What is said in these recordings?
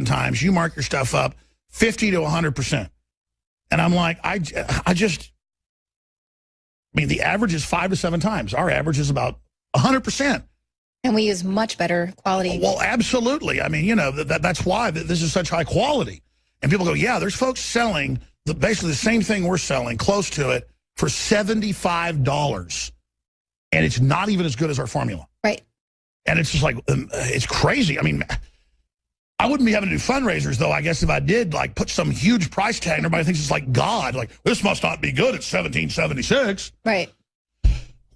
times, you mark your stuff up 50 to 100%. And I'm like, I mean, the average is 5 to 7 times. Our average is about 100%. And we use much better quality. Well, absolutely. I mean, you know, that's why this is such high quality. And people go, yeah, there's folks selling basically the same thing we're selling, close to it, for $75. And it's not even as good as our formula. Right. And it's just like, it's crazy. I mean, I wouldn't be having to do fundraisers, though, I guess, if I did, like, put some huge price tag and everybody thinks it's like God. Like, this must not be good at $17.76. Right.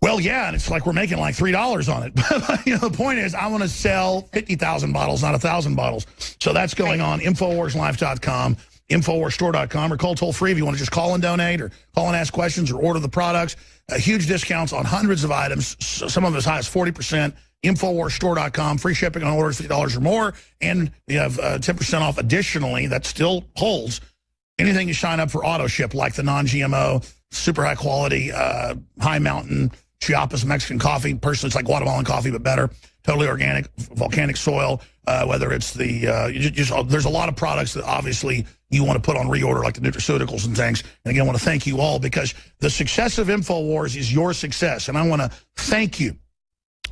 Well, yeah, and it's like we're making like $3 on it. But you know, the point is, I want to sell 50,000 bottles, not 1,000 bottles. So that's going on, InfoWarsLife.com, InfoWarsStore.com, or call toll-free if you want to just call and donate or call and ask questions or order the products. Huge discounts on hundreds of items, some of them as high as 40%. InfoWarsStore.com, free shipping on orders $50 or more, and you have 10% off additionally. That still holds anything you sign up for auto ship, like the non-GMO, super high quality, high mountain Chiapas Mexican coffee. Personally, it's like Guatemalan coffee, but better. Totally organic, volcanic soil. Whether it's the there's a lot of products that obviously you want to put on reorder, like the nutraceuticals and things. And again, I want to thank you all, because the success of InfoWars is your success, and I want to thank you.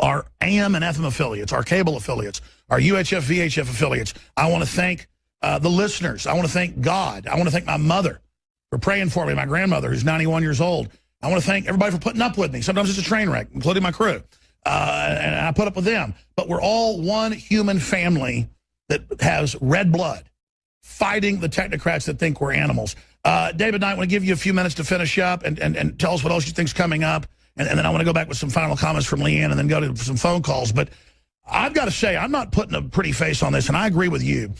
Our AM and FM affiliates, our cable affiliates, our UHF, VHF affiliates. I want to thank the listeners. I want to thank God. I want to thank my mother for praying for me, my grandmother, who's 91 years old. I want to thank everybody for putting up with me. Sometimes it's a train wreck, including my crew. And I put up with them. But we're all one human family that has red blood fighting the technocrats that think we're animals. David Knight, I want to give you a few minutes to finish up and tell us what else you think's coming up. And then I want to go back with some final comments from Leanne and then go to some phone calls. But I've got to say, I'm not putting a pretty face on this, and I agree with you.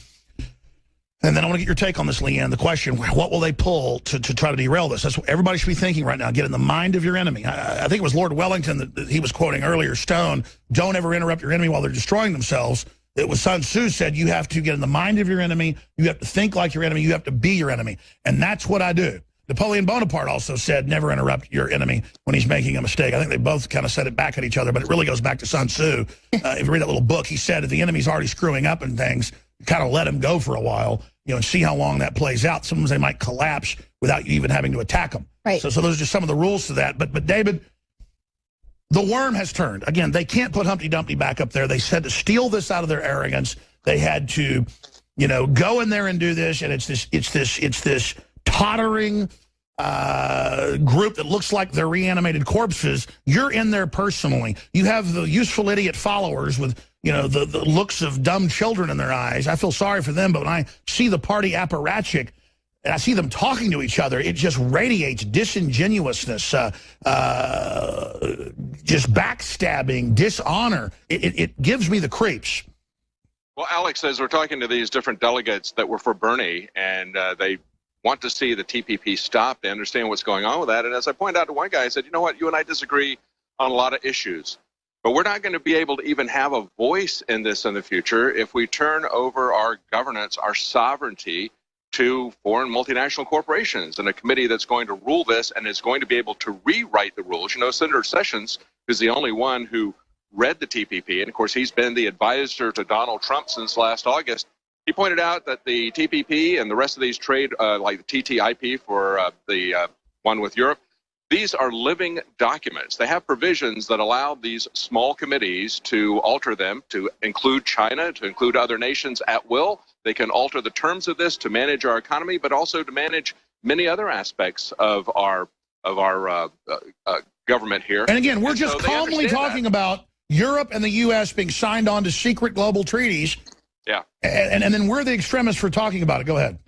And then I want to get your take on this, Leanne. The question, what will they pull to try to derail this? That's what everybody should be thinking right now. Get in the mind of your enemy. I think it was Lord Wellington that he was quoting earlier, Stone, don't ever interrupt your enemy while they're destroying themselves. It was Sun Tzu said, you have to get in the mind of your enemy. You have to think like your enemy. You have to be your enemy. And that's what I do. Napoleon Bonaparte also said, never interrupt your enemy when he's making a mistake. I think they both kind of said it back at each other, but it really goes back to Sun Tzu. If you read that little book, he said, if the enemy's already screwing up and things, kind of let him go for a while, you know, and see how long that plays out. Sometimes they might collapse without you even having to attack them. Right. So those are just some of the rules to that. But David, the worm has turned. Again, they can't put Humpty Dumpty back up there. They said to steal this out of their arrogance, they had to, you know, go in there and do this. And it's this tottering group that looks like they're reanimated corpses. You're in there personally. You have the useful idiot followers with, you know, the looks of dumb children in their eyes. I feel sorry for them, but when I see the party apparatchik and I see them talking to each other, it just radiates disingenuousness, just backstabbing, dishonor. It gives me the creeps. Well, Alex, as we're talking to these different delegates that were for Bernie, and they want to see the TPP stop, they understand what's going on with that. And as I pointed out to one guy, I said, you know what, you and I disagree on a lot of issues, but we're not going to be able to even have a voice in this in the future if we turn over our governance, our sovereignty, to foreign multinational corporations and a committee that's going to rule this and is going to be able to rewrite the rules. You know, Senator Sessions is the only one who read the TPP, and of course he's been the advisor to Donald Trump since last August. He pointed out that the TPP and the rest of these trade, like the TTIP for the one with Europe, these are living documents. They have provisions that allow these small committees to alter them, to include China, to include other nations at will. They can alter the terms of this to manage our economy, but also to manage many other aspects of our government here. And again, we're just calmly talking about Europe and the U.S. being signed on to secret global treaties. Yeah. And then we're the extremists for talking about it. Go ahead.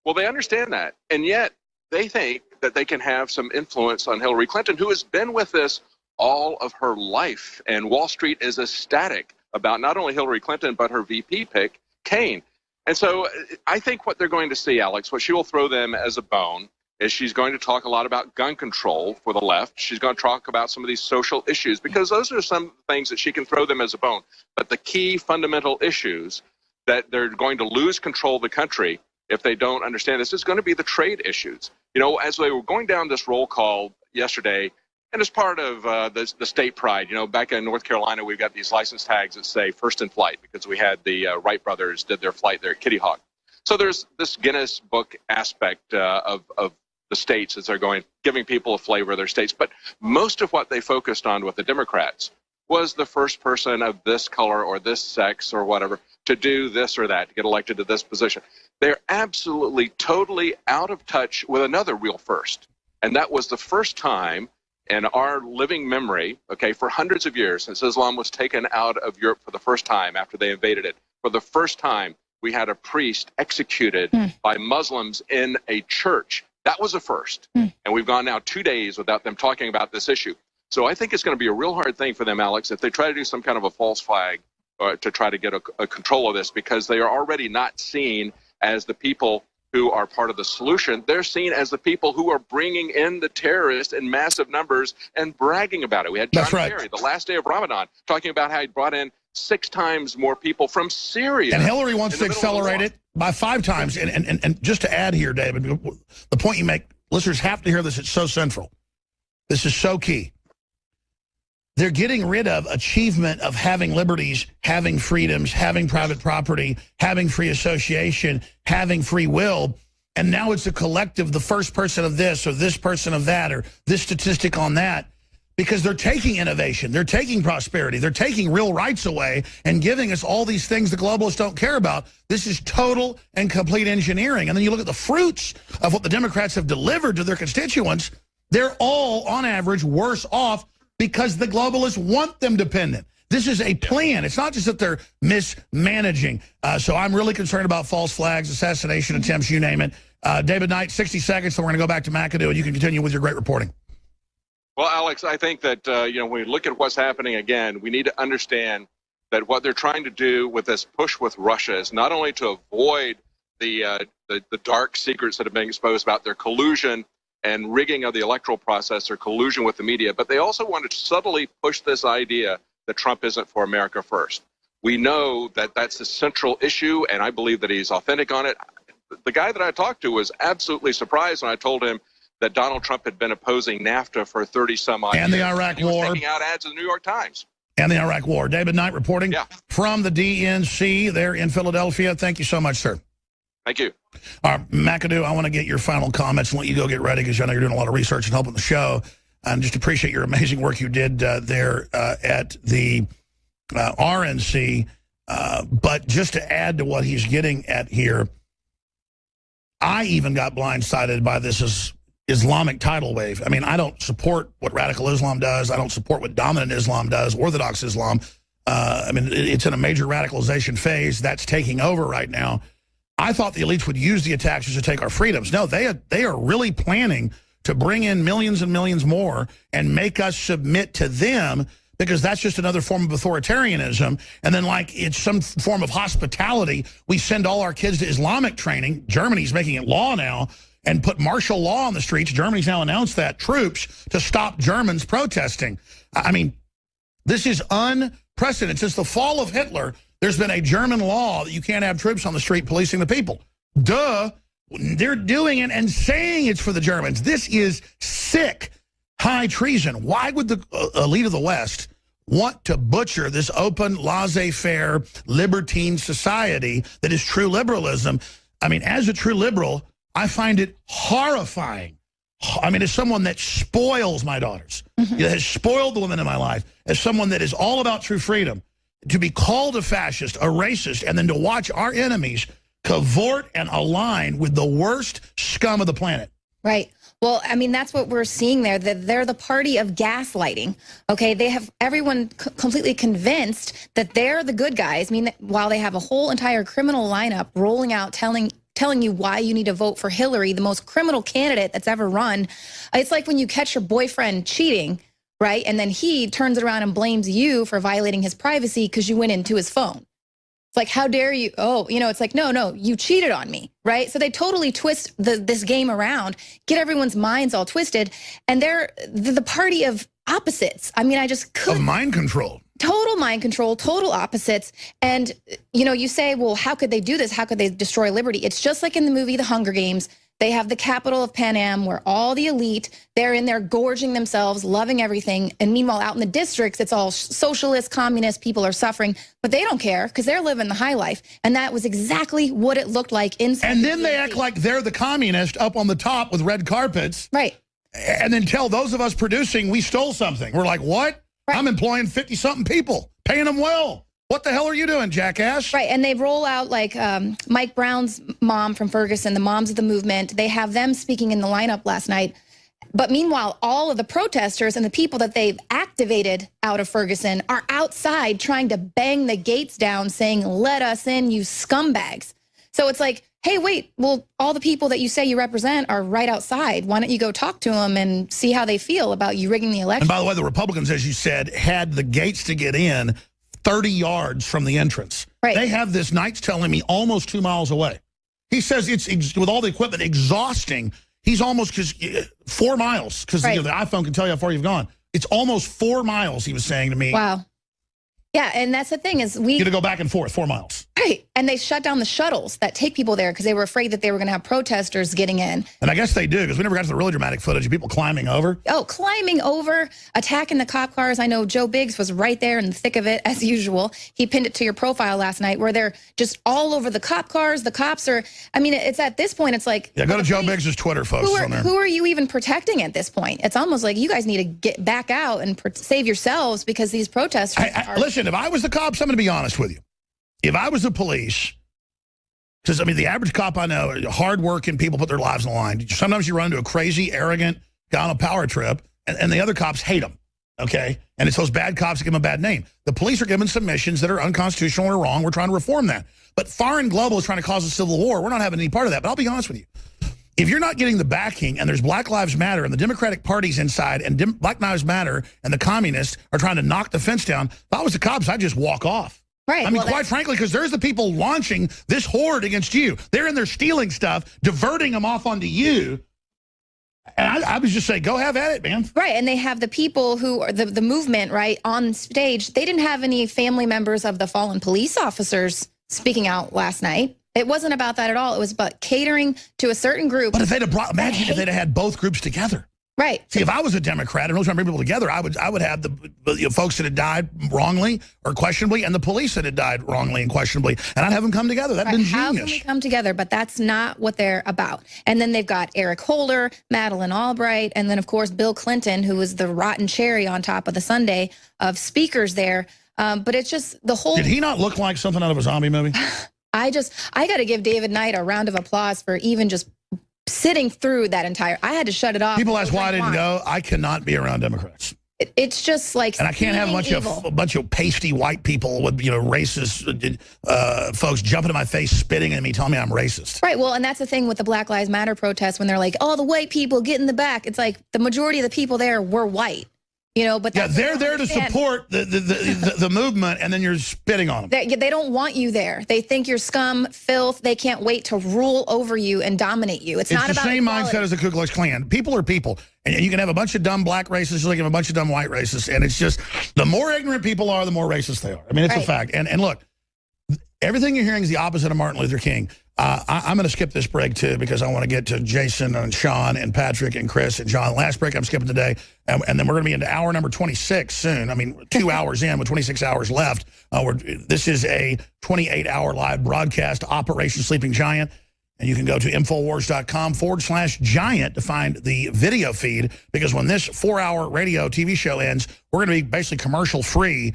Well, they understand that. And yet they think that they can have some influence on Hillary Clinton, who has been with this all of her life. And Wall Street is ecstatic about not only Hillary Clinton, but her VP pick, Kaine. And so I think what they're going to see, Alex, what she will throw them as a bone is she's going to talk a lot about gun control for the left. She's going to talk about some of these social issues, because those are some things that she can throw them as a bone. But the key fundamental issues that they're going to lose control of the country if they don't understand this is going to be the trade issues. You know, as they were going down this roll call yesterday, And as part of the state pride, back in North Carolina, we've got these license tags that say first in flight because we had the Wright brothers did their flight there at Kitty Hawk. So there's this Guinness Book aspect of the states as they're giving people a flavor of their states. But most of what they focused on with the Democrats was the first person of this color or this sex or whatever to do this or that, to get elected to this position. They're absolutely, totally out of touch with another real first. And that was the first time in our living memory, okay, for hundreds of years since Islam was taken out of Europe for the first time after they invaded it, for the first time we had a priest executed by Muslims in a church. That was a first. And we've gone now 2 days without them talking about this issue. So I think it's going to be a real hard thing for them, Alex, if they try to do some kind of a false flag to try to get a control of this, because they are already not seen as the people who are part of the solution. They're seen as the people who are bringing in the terrorists in massive numbers and bragging about it. We had John Kerry, the last day of Ramadan, talking about how he brought in 6 times more people from Syria. And Hillary wants to accelerate it by 5 times. And just to add here, David, the point you make, listeners have to hear this. It's so central. This is so key. They're getting rid of achievement of having liberties, having freedoms, having private property, having free association, having free will. And now it's a collective, the first person of this or this person of that or this statistic on that, because they're taking innovation. They're taking prosperity. They're taking real rights away and giving us all these things the globalists don't care about. This is total and complete engineering. And then you look at the fruits of what the Democrats have delivered to their constituents. They're all, on average, worse off because the globalists want them dependent. This is a plan. It's not just that they're mismanaging. So I'm really concerned about false flags, assassination attempts, you name it. David Knight, 60 seconds, so we're going to go back to McAdoo, and you can continue with your great reporting. Well, Alex, I think that when we look at what's happening again, we need to understand that what they're trying to do with this push with Russia is not only to avoid the dark secrets that have been exposed about their collusion and rigging of the electoral process or collusion with the media, but they also want to subtly push this idea that Trump isn't for America first. We know that that's a central issue, and I believe that he's authentic on it. The guy that I talked to was absolutely surprised when I told him that Donald Trump had been opposing NAFTA for 30-some-odd years. And the Iraq War. He was taking out ads in the New York Times. And the Iraq War. David Knight reporting from the DNC there in Philadelphia. Thank you so much, sir. Thank you. McAdoo, I want to get your final comments and let you go get ready because I know you're doing a lot of research and helping the show. And just appreciate your amazing work you did there at the RNC. But just to add to what he's getting at here, I even got blindsided by this Islamic tidal wave. I mean, I don't support what radical Islam does. I don't support what dominant Islam does, Orthodox Islam. I mean, it's in a major radicalization phase that's taking over right now. I thought the elites would use the attacks to take our freedoms. No, they are really planning to bring in millions and millions more and make us submit to them, because that's just another form of authoritarianism. And then, like it's some form of hospitality, we send all our kids to Islamic training. Germany's making it law now and put martial law on the streets. Germany's now announced that, troops to stop Germans protesting. I mean, this is unprecedented. Since the fall of Hitler, there's been a German law that you can't have troops on the street policing the people. Duh. They're doing it and saying it's for the Germans. This is sick high treason. Why would the elite of the West want to butcher this open, laissez-faire, libertine society that is true liberalism? I mean, as a true liberal, I find it horrifying. I mean, as someone that spoils my daughters, that has spoiled the women in my life, as someone that is all about true freedom, to be called a fascist, a racist, and then to watch our enemies cavort and align with the worst scum of the planet. Right. Well, I mean, that's what we're seeing there, that they're the party of gaslighting. Okay, they have everyone completely convinced that they're the good guys. I mean, while they have a whole entire criminal lineup rolling out, telling you why you need to vote for Hillary, the most criminal candidate that's ever run. It's like when you catch your boyfriend cheating, right? And then he turns it around and blames you for violating his privacy because you went into his phone. It's like, how dare you? Oh, it's like, no, you cheated on me, right? So they totally twist this game around, get everyone's minds all twisted, and they're the party of opposites. I mean, I just couldn't. Of mind control. Total mind control, total opposites. And, you say, well, how could they do this? How could they destroy liberty? It's just like in the movie The Hunger Games. They have the capital of Pan Am where all the elite, they're in there gorging themselves, loving everything. And meanwhile, out in the districts, it's all socialist, communist, people are suffering, but they don't care because they're living the high life. And that was exactly what it looked like inside. And then they act like they're the communist up on the top with red carpets. Right. And then tell those of us producing we stole something. We're like, what? Right. I'm employing 50-something people, paying them well. What the hell are you doing, jackass? Right, and they roll out like Mike Brown's mom from Ferguson, the Moms of the Movement. They have them speaking in the lineup last night. But meanwhile, all of the protesters and the people that they've activated out of Ferguson are outside trying to bang the gates down saying, let us in, you scumbags. So it's like, hey, wait, well, all the people that you say you represent are right outside. Why don't you go talk to them and see how they feel about you rigging the election? And by the way, the Republicans, as you said, had the gates to get in 30 yards from the entrance. Right. They have this, Knight's telling me, almost 2 miles away. He says it's with all the equipment, exhausting. He's almost 4 miles, because the iPhone can tell you how far you've gone. It's almost 4 miles, he was saying to me. Wow. Yeah, and that's the thing is you got to go back and forth, 4 miles. Right, and they shut down the shuttles that take people there because they were afraid that they were going to have protesters getting in. And I guess they do, because we never got to the really dramatic footage of people climbing over. Oh, climbing over, attacking the cop cars. I know Joe Biggs was right there in the thick of it, as usual. He pinned it to your profile last night, where they're just all over the cop cars. The cops are, I mean, it's at this point, it's like... Yeah, go to Joe Biggs' Twitter, folks. Who are you even protecting at this point? It's almost like you guys need to get back out and save yourselves, because these protesters Listen, if I was the cops, I'm going to be honest with you. If I was the police... Because, I mean, the average cop I know, hard-working people put their lives on the line. Sometimes you run into a crazy, arrogant guy on a power trip, and the other cops hate them, okay? And it's those bad cops that give them a bad name. The police are given submissions that are unconstitutional or wrong. We're trying to reform that. But foreign global is trying to cause a civil war. We're not having any part of that. But I'll be honest with you. If you're not getting the backing, and there's Black Lives Matter, and the Democratic Party's inside, and Black Lives Matter and the communists are trying to knock the fence down, if I was the cops, I'd just walk off. Right. I mean, quite frankly, because there's the people launching this horde against you. They're in there stealing stuff, diverting them off onto you. And I would just say, go have at it, man. Right, and they have the people who are the movement, right, on stage. They didn't have any family members of the fallen police officers speaking out last night. It wasn't about that at all. It was about catering to a certain group. But if they'd have brought, imagine if they'd have had both groups together. Right. See, if I was a Democrat and I was trying to bring people together, I would have the folks that had died wrongly or questionably, and the police that had died wrongly and questionably, and I'd have them come together. That'd been genius. How can we come together? But that's not what they're about. And then they've got Eric Holder, Madeleine Albright, and then, of course, Bill Clinton, who was the rotten cherry on top of the sundae of speakers there. But it's just the whole... Did he not look like something out of a zombie movie? I got to give David Knight a round of applause for even just sitting through that entire... I had to shut it off. People ask why I didn't go. I cannot be around Democrats. It's just like... And I can't have a bunch of pasty white people with, racist folks jumping in my face, spitting at me, telling me I'm racist. Right, well, and that's the thing with the Black Lives Matter protests when they're like, oh, the white people get in the back. It's like the majority of the people there were white. But they're there to support the movement, and then you're spitting on them. They don't want you there. They think you're scum, filth. They can't wait to rule over you and dominate you. It's not the about same equality. mindset as the Ku Klux Klan. People are people, and you can have a bunch of dumb black racists, you can have a bunch of dumb white racists, and it's just the more ignorant people are, the more racist they are. I mean, it's a fact. And look, everything you're hearing is the opposite of Martin Luther King. I'm going to skip this break, too, because I want to get to Jason and Sean and Patrick and Chris and John. Last break I'm skipping today, and then we're going to be into hour number 26 soon. I mean, 2 hours in with 26 hours left. This is a 28-hour live broadcast, Operation Sleeping Giant, and you can go to Infowars.com/giant to find the video feed, because when this 4-hour radio TV show ends, we're going to be basically commercial-free,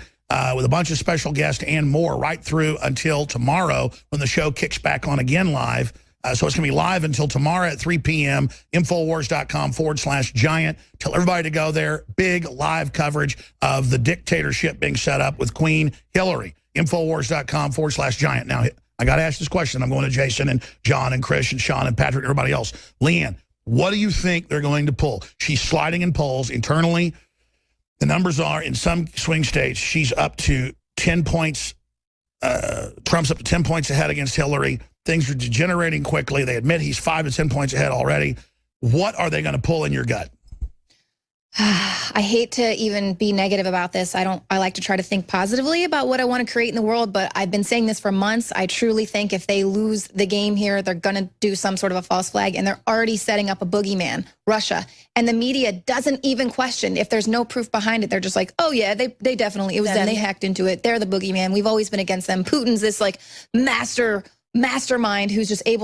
with a bunch of special guests and more right through until tomorrow when the show kicks back on again live. So it's going to be live until tomorrow at 3 p.m. Infowars.com/giant. Tell everybody to go there. Big live coverage of the dictatorship being set up with Queen Hillary. Infowars.com/giant. Now, I got to ask this question. I'm going to Jason and John and Chris and Sean and Patrick and everybody else. Leanne, what do you think they're going to pull? She's sliding in polls internally. The numbers are, in some swing states, she's up to 10 points. Trump's up to 10 points ahead against Hillary. Things are degenerating quickly. They admit he's 5 to 10 points ahead already. What are they going to pull in your gut? I hate to even be negative about this. I like to try to think positively about what I want to create in the world, but I've been saying this for months. I truly think if they lose the game here, they're going to do some sort of a false flag, and they're already setting up a boogeyman, Russia. And the media doesn't even question. If there's no proof behind it, they're just like, oh yeah, they definitely, it was them. They hacked into it. They're the boogeyman. We've always been against them. Putin's this like mastermind who's just able